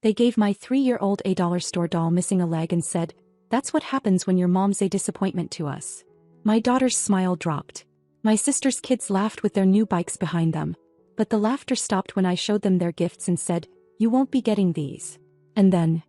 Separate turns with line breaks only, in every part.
They gave my 3-year-old a dollar store doll missing a leg and said, "That's what happens when your mom's a disappointment to us." My daughter's smile dropped. My sister's kids laughed with their new bikes behind them. But the laughter stopped when I showed them their gifts and said, "You won't be getting these." And then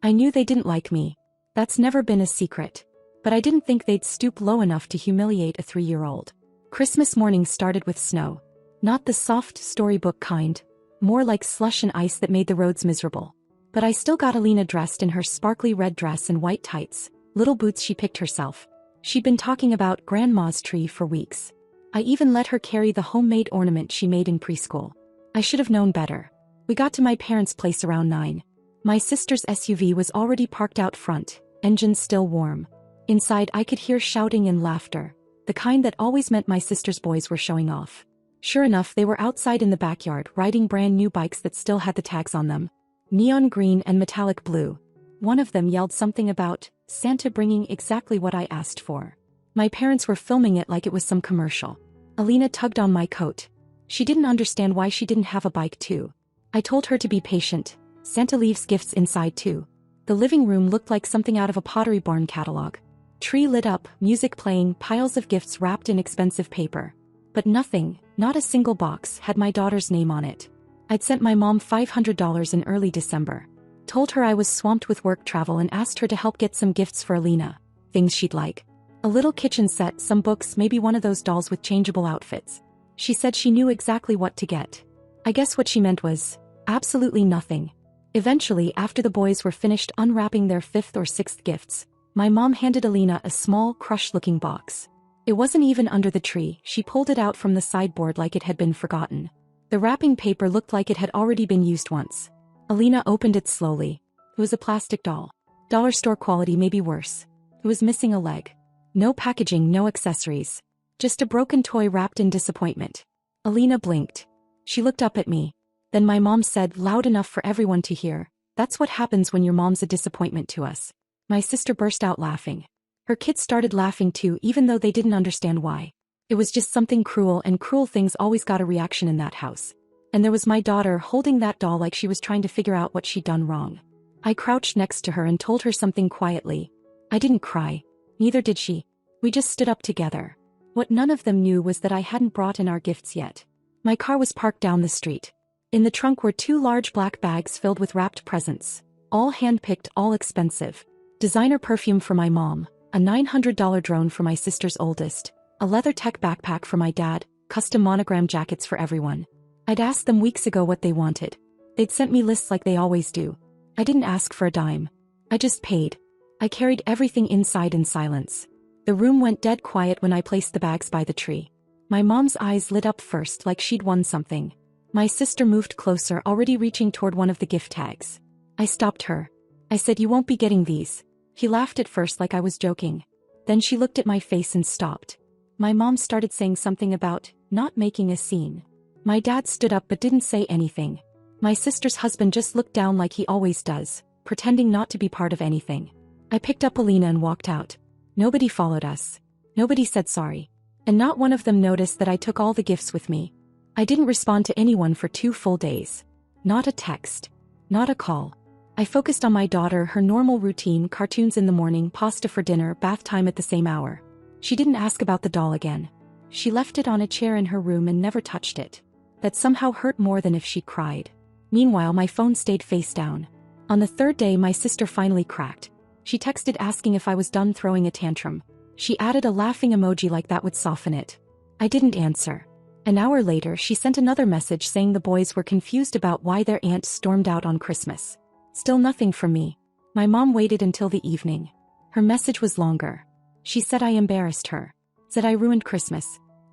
I knew they didn't like me. That's never been a secret. But I didn't think they'd stoop low enough to humiliate a 3-year-old. Christmas morning started with snow. Not the soft storybook kind, more like slush and ice that made the roads miserable. But I still got Alina dressed in her sparkly red dress and white tights, little boots she picked herself. She'd been talking about Grandma's tree for weeks. I even let her carry the homemade ornament she made in preschool. I should have known better. We got to my parents' place around 9. My sister's SUV was already parked out front, engine still warm. Inside I could hear shouting and laughter, the kind that always meant my sister's boys were showing off. Sure enough, they were outside in the backyard riding brand new bikes that still had the tags on them. Neon green and metallic blue. One of them yelled something about Santa bringing exactly what I asked for. My parents were filming it like it was some commercial. Alina tugged on my coat. She didn't understand why she didn't have a bike too. I told her to be patient. Santa leaves gifts inside too. The living room looked like something out of a Pottery Barn catalog. Tree lit up, music playing, piles of gifts wrapped in expensive paper. But nothing, not a single box, had my daughter's name on it. I'd sent my mom $500 in early December. Told her I was swamped with work travel and asked her to help get some gifts for Alina. Things she'd like. A little kitchen set, some books, maybe one of those dolls with changeable outfits. She said she knew exactly what to get. I guess what she meant was absolutely nothing. Eventually, after the boys were finished unwrapping their 5th or 6th gifts, my mom handed Alina a small, crushed-looking box. It wasn't even under the tree. She pulled it out from the sideboard like it had been forgotten. The wrapping paper looked like it had already been used once. Alina opened it slowly. It was a plastic doll. Dollar store quality, maybe worse. It was missing a leg. No packaging, no accessories. Just a broken toy wrapped in disappointment. Alina blinked. She looked up at me. Then my mom said, loud enough for everyone to hear, "That's what happens when your mom's a disappointment to us." My sister burst out laughing. Her kids started laughing too, even though they didn't understand why. It was just something cruel, and cruel things always got a reaction in that house. And there was my daughter holding that doll like she was trying to figure out what she'd done wrong. I crouched next to her and told her something quietly. I didn't cry. Neither did she. We just stood up together. What none of them knew was that I hadn't brought in our gifts yet. My car was parked down the street. In the trunk were 2 large black bags filled with wrapped presents. All hand-picked, all expensive. Designer perfume for my mom, a $900 drone for my sister's oldest, a leather tech backpack for my dad, custom monogram jackets for everyone. I'd asked them weeks ago what they wanted. They'd sent me lists like they always do. I didn't ask for a dime. I just paid. I carried everything inside in silence. The room went dead quiet when I placed the bags by the tree. My mom's eyes lit up first like she'd won something. My sister moved closer, already reaching toward one of the gift tags. I stopped her. I said, "You won't be getting these." He laughed at first like I was joking. Then she looked at my face and stopped. My mom started saying something about not making a scene. My dad stood up but didn't say anything. My sister's husband just looked down like he always does, pretending not to be part of anything. I picked up Alina and walked out. Nobody followed us. Nobody said sorry. And not one of them noticed that I took all the gifts with me. I didn't respond to anyone for 2 full days. Not a text. Not a call. I focused on my daughter, her normal routine, cartoons in the morning, pasta for dinner, bath time at the same hour. She didn't ask about the doll again. She left it on a chair in her room and never touched it. That somehow hurt more than if she'd cried. Meanwhile, my phone stayed face down. On the 3rd day, my sister finally cracked. She texted asking if I was done throwing a tantrum. She added a laughing emoji like that would soften it. I didn't answer. An hour later, she sent another message saying the boys were confused about why their aunt stormed out on Christmas. Still nothing from me. My mom waited until the evening. Her message was longer. She said I embarrassed her. Said I ruined Christmas.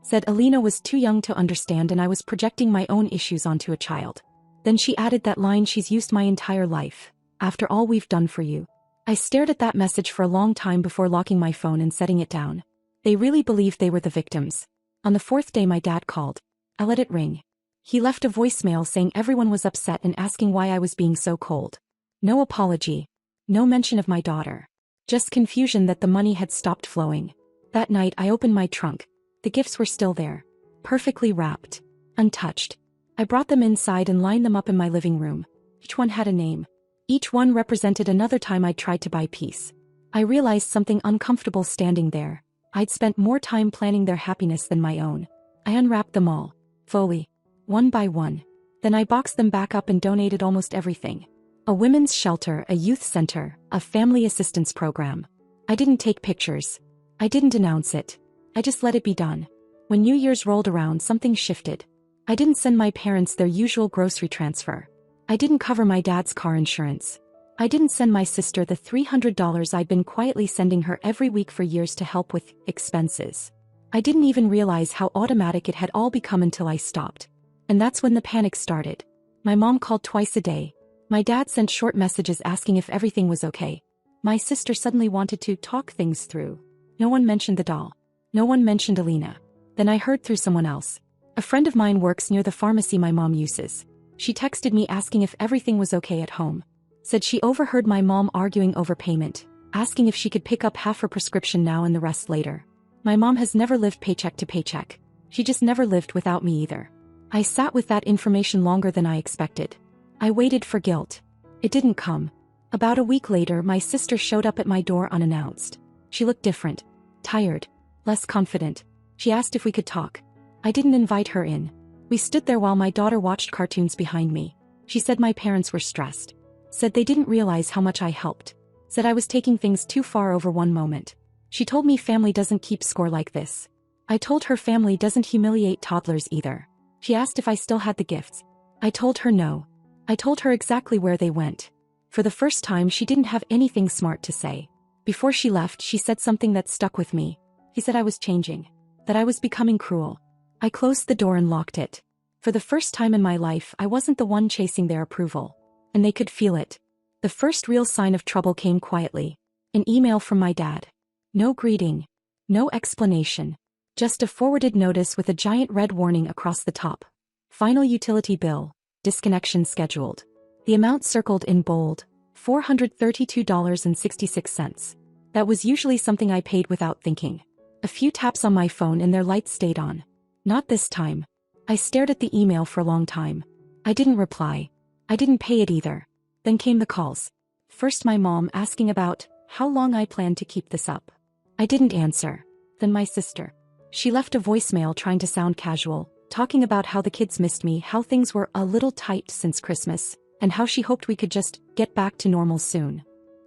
Said Alina was too young to understand and I was projecting my own issues onto a child. Then she added that line she's used my entire life. After all we've done for you. I stared at that message for a long time before locking my phone and setting it down. They really believed they were the victims. On the 4th day, my dad called. I let it ring. He left a voicemail saying everyone was upset and asking why I was being so cold. No apology. No mention of my daughter. Just confusion that the money had stopped flowing. That night I opened my trunk. The gifts were still there. Perfectly wrapped. Untouched. I brought them inside and lined them up in my living room. Each one had a name. Each one represented another time I'd tried to buy peace. I realized something uncomfortable standing there. I'd spent more time planning their happiness than my own. I unwrapped them all, slowly, one by one. Then I boxed them back up and donated almost everything. A women's shelter, a youth center, a family assistance program. I didn't take pictures. I didn't announce it. I just let it be done. When New Year's rolled around, something shifted. I didn't send my parents their usual grocery transfer. I didn't cover my dad's car insurance. I didn't send my sister the $300 I'd been quietly sending her every week for years to help with expenses. I didn't even realize how automatic it had all become until I stopped. And that's when the panic started. My mom called twice a day. My dad sent short messages asking if everything was okay. My sister suddenly wanted to talk things through. No one mentioned the doll. No one mentioned Alina. Then I heard through someone else. A friend of mine works near the pharmacy my mom uses. She texted me asking if everything was okay at home. Said she overheard my mom arguing over payment, asking if she could pick up half her prescription now and the rest later. My mom has never lived paycheck to paycheck. She just never lived without me either. I sat with that information longer than I expected. I waited for guilt. It didn't come. About a week later, my sister showed up at my door unannounced. She looked different. Tired. Less confident. She asked if we could talk. I didn't invite her in. We stood there while my daughter watched cartoons behind me. She said my parents were stressed. Said they didn't realize how much I helped. Said I was taking things too far over one moment. She told me family doesn't keep score like this. I told her family doesn't humiliate toddlers either. She asked if I still had the gifts. I told her no. I told her exactly where they went. For the first time, she didn't have anything smart to say. Before she left, she said something that stuck with me. He said I was changing. That I was becoming cruel. I closed the door and locked it. For the first time in my life, I wasn't the one chasing their approval. And they could feel it. The first real sign of trouble came quietly. An email from my dad. No greeting. No explanation. Just a forwarded notice with a giant red warning across the top. Final utility bill. Disconnection scheduled. The amount circled in bold. $432.66. That was usually something I paid without thinking. A few taps on my phone and their lights stayed on. Not this time. I stared at the email for a long time. I didn't reply. I didn't pay it either. Then came the calls. First my mom asking about how long I planned to keep this up. I didn't answer. Then my sister. She left a voicemail trying to sound casual, talking about how the kids missed me, how things were a little tight since Christmas, and how she hoped we could just get back to normal soon.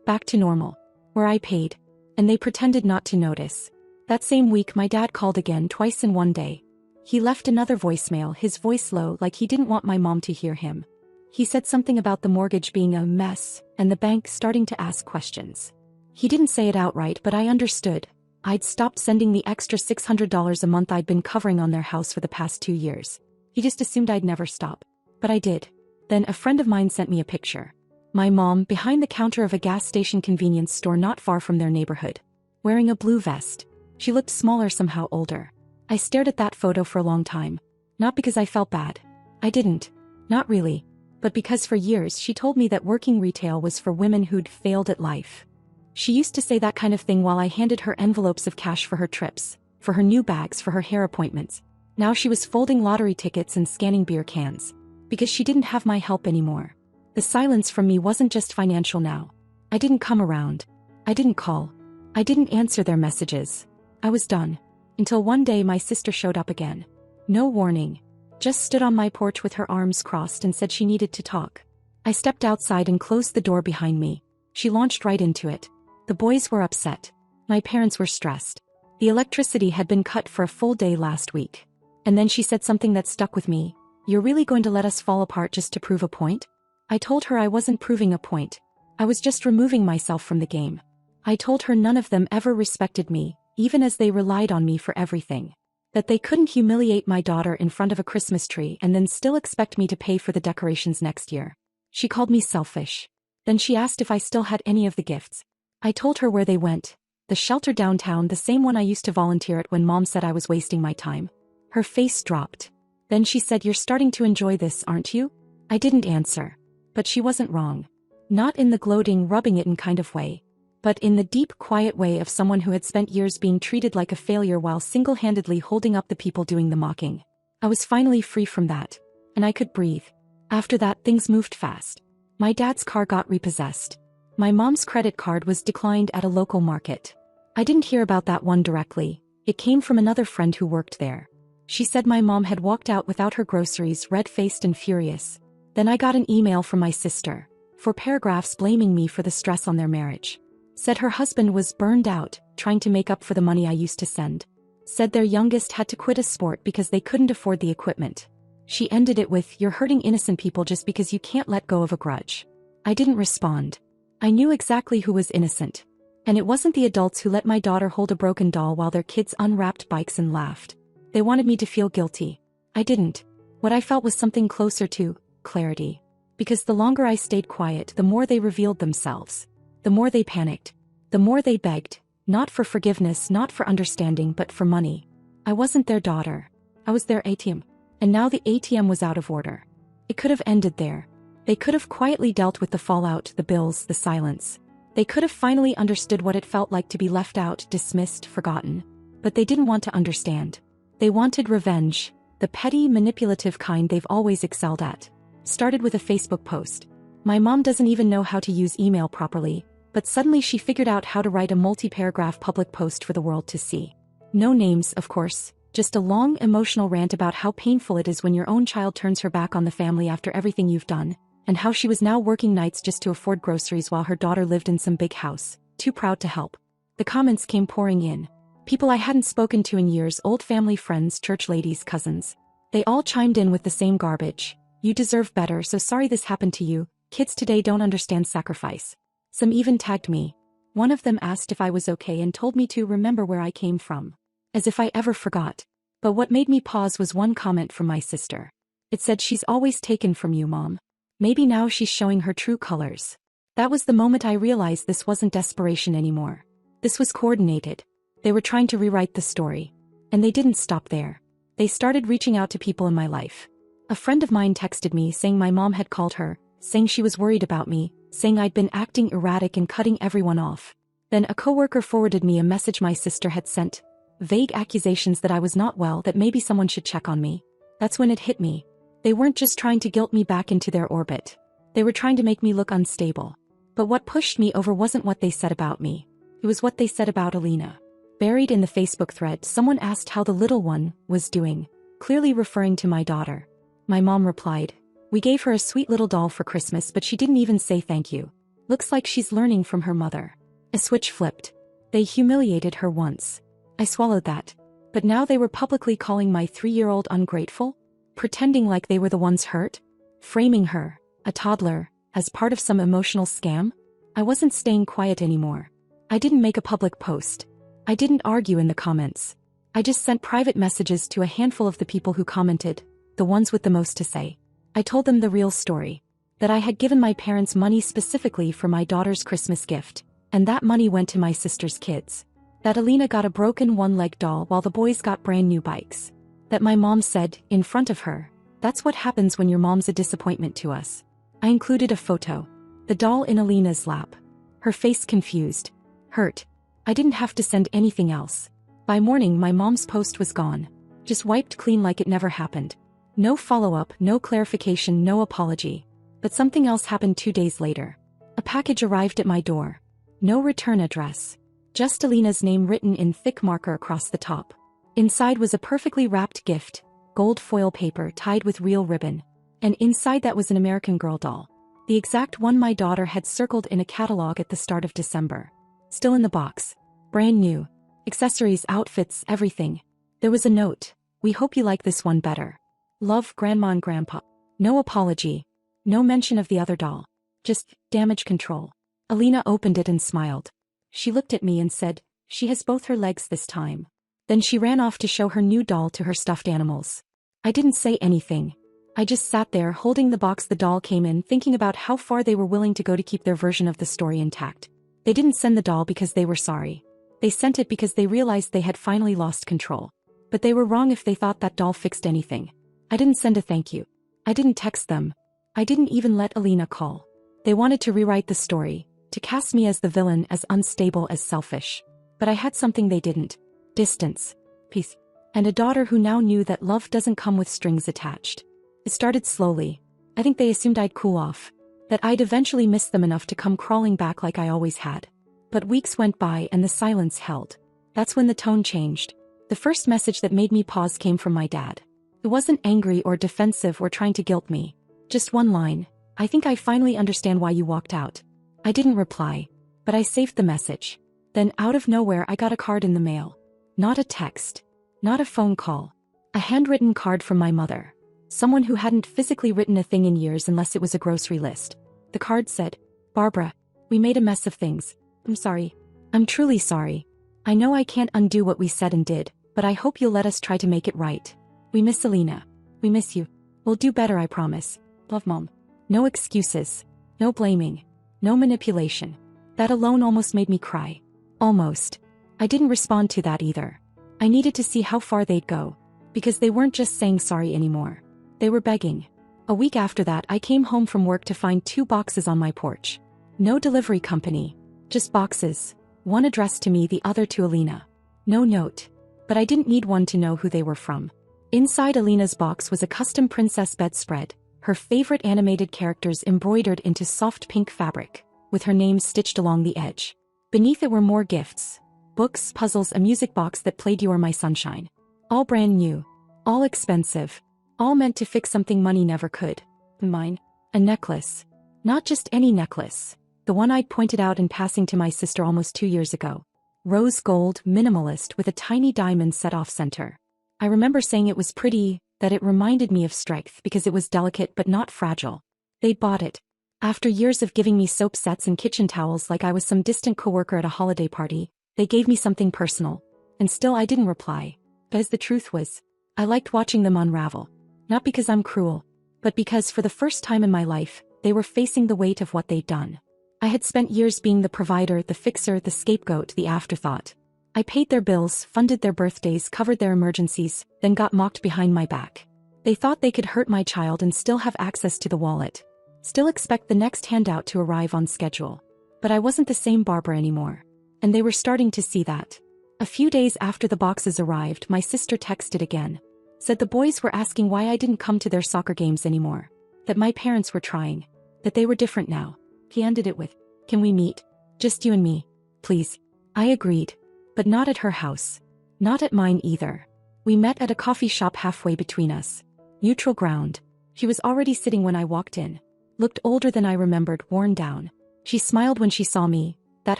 Back to normal. Where I paid. And they pretended not to notice. That same week my dad called again, twice in one day. He left another voicemail, his voice low, like he didn't want my mom to hear him. He said something about the mortgage being a mess, and the bank starting to ask questions. He didn't say it outright, but I understood. I'd stopped sending the extra $600 a month I'd been covering on their house for the past 2 years. He just assumed I'd never stop. But I did. Then a friend of mine sent me a picture. My mom behind the counter of a gas station convenience store not far from their neighborhood. Wearing a blue vest. She looked smaller, somehow older. I stared at that photo for a long time. Not because I felt bad. I didn't. Not really. But because for years she told me that working retail was for women who'd failed at life. She used to say that kind of thing while I handed her envelopes of cash for her trips, for her new bags, for her hair appointments. Now she was folding lottery tickets and scanning beer cans. Because she didn't have my help anymore. The silence from me wasn't just financial now. I didn't come around. I didn't call. I didn't answer their messages. I was done. Until one day my sister showed up again. No warning. Just stood on my porch with her arms crossed and said she needed to talk. I stepped outside and closed the door behind me. She launched right into it. The boys were upset. My parents were stressed. The electricity had been cut for a full day last week. And then she said something that stuck with me. You're really going to let us fall apart just to prove a point? I told her I wasn't proving a point. I was just removing myself from the game. I told her none of them ever respected me, even as they relied on me for everything. That they couldn't humiliate my daughter in front of a Christmas tree and then still expect me to pay for the decorations next year. She called me selfish. Then she asked if I still had any of the gifts. I told her where they went. The shelter downtown, the same one I used to volunteer at when Mom said I was wasting my time. Her face dropped. Then she said, "You're starting to enjoy this, aren't you?" I didn't answer. But she wasn't wrong. Not in the gloating, rubbing it in kind of way. But in the deep, quiet way of someone who had spent years being treated like a failure while single-handedly holding up the people doing the mocking. I was finally free from that. And I could breathe. After that, things moved fast. My dad's car got repossessed. My mom's credit card was declined at a local market. I didn't hear about that one directly. It came from another friend who worked there. She said my mom had walked out without her groceries, red-faced and furious. Then I got an email from my sister, 4 paragraphs blaming me for the stress on their marriage. Said her husband was burned out, trying to make up for the money I used to send. Said their youngest had to quit a sport because they couldn't afford the equipment. She ended it with, "You're hurting innocent people just because you can't let go of a grudge." I didn't respond. I knew exactly who was innocent. And it wasn't the adults who let my daughter hold a broken doll while their kids unwrapped bikes and laughed. They wanted me to feel guilty. I didn't. What I felt was something closer to clarity. Because the longer I stayed quiet, the more they revealed themselves. The more they panicked. The more they begged, not for forgiveness, not for understanding, but for money. I wasn't their daughter. I was their ATM. And now the ATM was out of order. It could have ended there. They could have quietly dealt with the fallout, the bills, the silence. They could have finally understood what it felt like to be left out, dismissed, forgotten. But they didn't want to understand. They wanted revenge, the petty, manipulative kind they've always excelled at. Started with a Facebook post. My mom doesn't even know how to use email properly, but suddenly she figured out how to write a multi-paragraph public post for the world to see. No names, of course, just a long, emotional rant about how painful it is when your own child turns her back on the family after everything you've done, and how she was now working nights just to afford groceries while her daughter lived in some big house, too proud to help. The comments came pouring in. People I hadn't spoken to in years, old family friends, church ladies, cousins. They all chimed in with the same garbage. "You deserve better, so sorry this happened to you. Kids today don't understand sacrifice." Some even tagged me. One of them asked if I was okay and told me to remember where I came from. As if I ever forgot. But what made me pause was one comment from my sister. It said, "She's always taken from you, Mom. Maybe now she's showing her true colors." That was the moment I realized this wasn't desperation anymore. This was coordinated. They were trying to rewrite the story. And they didn't stop there. They started reaching out to people in my life. A friend of mine texted me saying my mom had called her, saying she was worried about me, saying I'd been acting erratic and cutting everyone off. Then a coworker forwarded me a message my sister had sent. Vague accusations that I was not well, that maybe someone should check on me. That's when it hit me. They weren't just trying to guilt me back into their orbit. They were trying to make me look unstable. But what pushed me over wasn't what they said about me. It was what they said about Alina. Buried in the Facebook thread, someone asked how the little one was doing, clearly referring to my daughter. My mom replied, "We gave her a sweet little doll for Christmas, but she didn't even say thank you. Looks like she's learning from her mother." A switch flipped. They humiliated her once. I swallowed that. But now they were publicly calling my 3-year-old ungrateful? Pretending like they were the ones hurt? Framing her, a toddler, as part of some emotional scam? I wasn't staying quiet anymore. I didn't make a public post. I didn't argue in the comments. I just sent private messages to a handful of the people who commented, the ones with the most to say. I told them the real story. That I had given my parents money specifically for my daughter's Christmas gift, and that money went to my sister's kids. That Alina got a broken one-leg doll while the boys got brand new bikes. That my mom said, in front of her, "That's what happens when your mom's a disappointment to us." I included a photo. The doll in Alina's lap. Her face confused. Hurt. I didn't have to send anything else. By morning my mom's post was gone. Just wiped clean like it never happened. No follow-up, no clarification, no apology. But something else happened 2 days later. A package arrived at my door. No return address. Just Alina's name written in thick marker across the top. Inside was a perfectly wrapped gift, gold foil paper tied with real ribbon. And inside that was an American Girl doll. The exact one my daughter had circled in a catalog at the start of December. Still in the box. Brand new. Accessories, outfits, everything. There was a note. "We hope you like this one better. Love, Grandma and Grandpa." No apology. No mention of the other doll. Just damage control. Alina opened it and smiled. She looked at me and said, "She has both her legs this time." Then she ran off to show her new doll to her stuffed animals. I didn't say anything. I just sat there holding the box the doll came in, thinking about how far they were willing to go to keep their version of the story intact. They didn't send the doll because they were sorry. They sent it because they realized they had finally lost control. But they were wrong if they thought that doll fixed anything. I didn't send a thank you. I didn't text them. I didn't even let Alina call. They wanted to rewrite the story, to cast me as the villain, as unstable, as selfish. But I had something they didn't. Distance. Peace. And a daughter who now knew that love doesn't come with strings attached. It started slowly. I think they assumed I'd cool off. That I'd eventually miss them enough to come crawling back like I always had. But weeks went by and the silence held. That's when the tone changed. The first message that made me pause came from my dad. It wasn't angry or defensive or trying to guilt me. Just one line: "I think I finally understand why you walked out." I didn't reply, but I saved the message. Then out of nowhere I got a card in the mail. Not a text. Not a phone call. A handwritten card from my mother. Someone who hadn't physically written a thing in years unless it was a grocery list. The card said, "Barbara, we made a mess of things. I'm sorry. I'm truly sorry. I know I can't undo what we said and did, but I hope you'll let us try to make it right. We miss Alina. We miss you. We'll do better, I promise. Love, Mom." No excuses. No blaming. No manipulation. That alone almost made me cry. Almost. I didn't respond to that either. I needed to see how far they'd go. Because they weren't just saying sorry anymore. They were begging. A week after that, I came home from work to find 2 boxes on my porch. No delivery company. Just boxes. One addressed to me, the other to Alina. No note. But I didn't need one to know who they were from. Inside Alina's box was a custom princess bedspread, her favorite animated characters embroidered into soft pink fabric, with her name stitched along the edge. Beneath it were more gifts. Books, puzzles, a music box that played "You Are My Sunshine." All brand new. All expensive. All meant to fix something money never could. Mine. A necklace. Not just any necklace. The one I'd pointed out in passing to my sister almost 2 years ago. Rose gold, minimalist, with a tiny diamond set off center. I remember saying it was pretty, that it reminded me of strength because it was delicate but not fragile. They bought it. After years of giving me soap sets and kitchen towels like I was some distant coworker at a holiday party, they gave me something personal. And still I didn't reply. Because the truth was, I liked watching them unravel. Not because I'm cruel, but because for the first time in my life, they were facing the weight of what they'd done. I had spent years being the provider, the fixer, the scapegoat, the afterthought. I paid their bills, funded their birthdays, covered their emergencies, then got mocked behind my back. They thought they could hurt my child and still have access to the wallet. Still expect the next handout to arrive on schedule. But I wasn't the same Barbara anymore. And they were starting to see that. A few days after the boxes arrived, my sister texted again. Said the boys were asking why I didn't come to their soccer games anymore. That my parents were trying. That they were different now. He ended it with, "Can we meet? Just you and me, please." I agreed. But not at her house. Not at mine either. We met at a coffee shop halfway between us. Neutral ground. She was already sitting when I walked in. Looked older than I remembered, worn down. She smiled when she saw me, that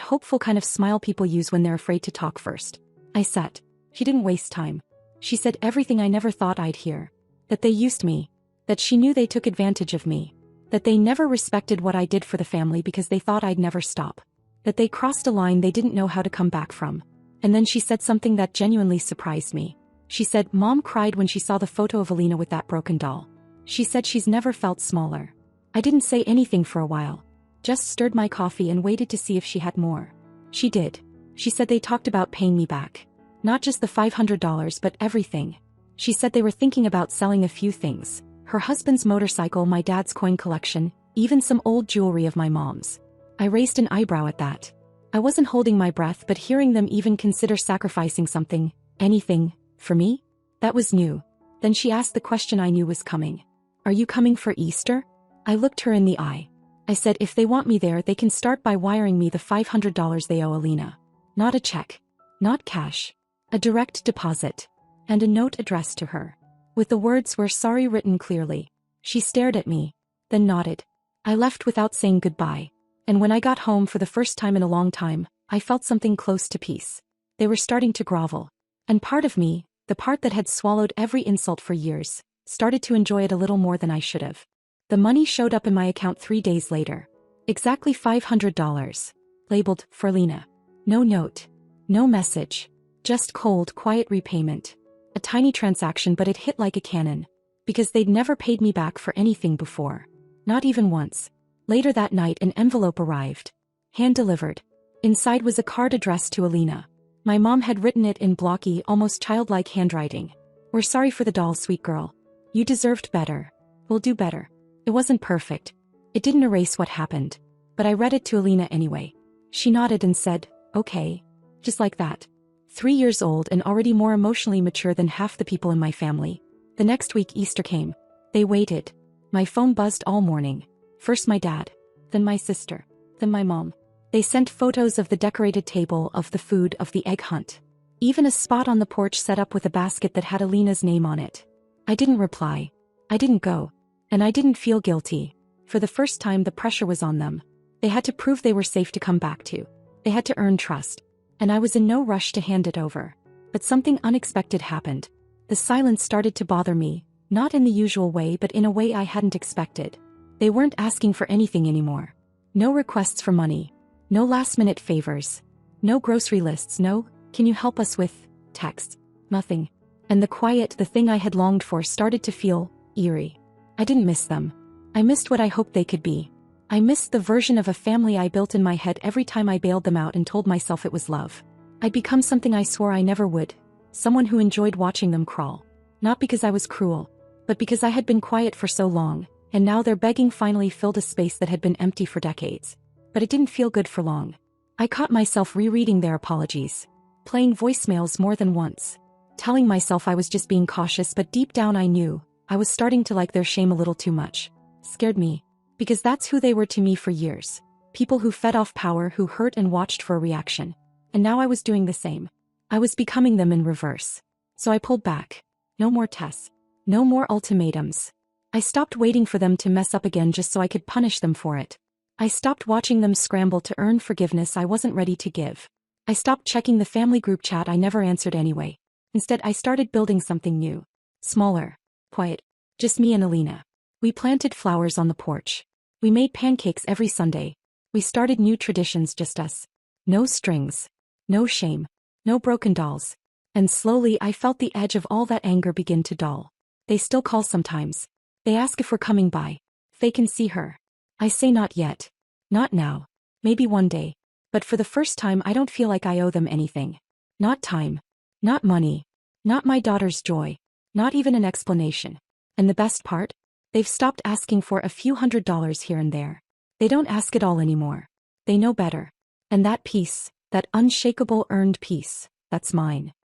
hopeful kind of smile people use when they're afraid to talk first. I sat. She didn't waste time. She said everything I never thought I'd hear. That they used me. That she knew they took advantage of me. That they never respected what I did for the family because they thought I'd never stop. That they crossed a line they didn't know how to come back from. And then she said something that genuinely surprised me. She said Mom cried when she saw the photo of Alina with that broken doll. She said she's never felt smaller. I didn't say anything for a while. Just stirred my coffee and waited to see if she had more. She did. She said they talked about paying me back. Not just the $500 but everything. She said they were thinking about selling a few things. Her husband's motorcycle, my dad's coin collection, even some old jewelry of my mom's. I raised an eyebrow at that. I wasn't holding my breath, but hearing them even consider sacrificing something, anything, for me? That was new. Then she asked the question I knew was coming. "Are you coming for Easter?" I looked her in the eye. I said if they want me there they can start by wiring me the $500 they owe Alina. Not a check. Not cash. A direct deposit. And a note addressed to her. With the words "We're sorry" written clearly. She stared at me. Then nodded. I left without saying goodbye. And when I got home for the first time in a long time, I felt something close to peace. They were starting to grovel. And part of me, the part that had swallowed every insult for years, started to enjoy it a little more than I should have. The money showed up in my account 3 days later. Exactly $500. Labeled, for Alina. No note. No message. Just cold, quiet repayment. A tiny transaction, but it hit like a cannon. Because they'd never paid me back for anything before. Not even once. Later that night an envelope arrived. Hand-delivered. Inside was a card addressed to Alina. My mom had written it in blocky, almost childlike handwriting. "We're sorry for the doll, sweet girl. You deserved better. We'll do better." It wasn't perfect. It didn't erase what happened. But I read it to Alina anyway. She nodded and said, "Okay." Just like that. 3 years old and already more emotionally mature than half the people in my family. The next week Easter came. They waited. My phone buzzed all morning. First my dad, then my sister, then my mom. They sent photos of the decorated table, of the food, of the egg hunt. Even a spot on the porch set up with a basket that had Alina's name on it. I didn't reply. I didn't go. And I didn't feel guilty. For the first time, the pressure was on them. They had to prove they were safe to come back to. They had to earn trust. And I was in no rush to hand it over. But something unexpected happened. The silence started to bother me, not in the usual way but in a way I hadn't expected. They weren't asking for anything anymore. No requests for money. No last-minute favors. No grocery lists, no, "Can you help us with," text. Nothing. And the quiet, the thing I had longed for, started to feel eerie. I didn't miss them. I missed what I hoped they could be. I missed the version of a family I built in my head every time I bailed them out and told myself it was love. I'd become something I swore I never would. Someone who enjoyed watching them crawl. Not because I was cruel, but because I had been quiet for so long, and now their begging finally filled a space that had been empty for decades. But it didn't feel good for long. I caught myself rereading their apologies. Playing voicemails more than once. Telling myself I was just being cautious, but deep down I knew I was starting to like their shame a little too much. Scared me. Because that's who they were to me for years. People who fed off power, who hurt and watched for a reaction. And now I was doing the same. I was becoming them in reverse. So I pulled back. No more tests. No more ultimatums. I stopped waiting for them to mess up again just so I could punish them for it. I stopped watching them scramble to earn forgiveness I wasn't ready to give. I stopped checking the family group chat I never answered anyway. Instead, I started building something new. Smaller. Quiet. Just me and Alina. We planted flowers on the porch. We made pancakes every Sunday. We started new traditions, just us. No strings. No shame. No broken dolls. And slowly I felt the edge of all that anger begin to dull. They still call sometimes. They ask if we're coming by. If they can see her. I say not yet. Not now. Maybe one day. But for the first time I don't feel like I owe them anything. Not time. Not money. Not my daughter's joy. Not even an explanation. And the best part? They've stopped asking for a few $100s here and there. They don't ask it all anymore. They know better. And that peace, that unshakable earned peace, that's mine.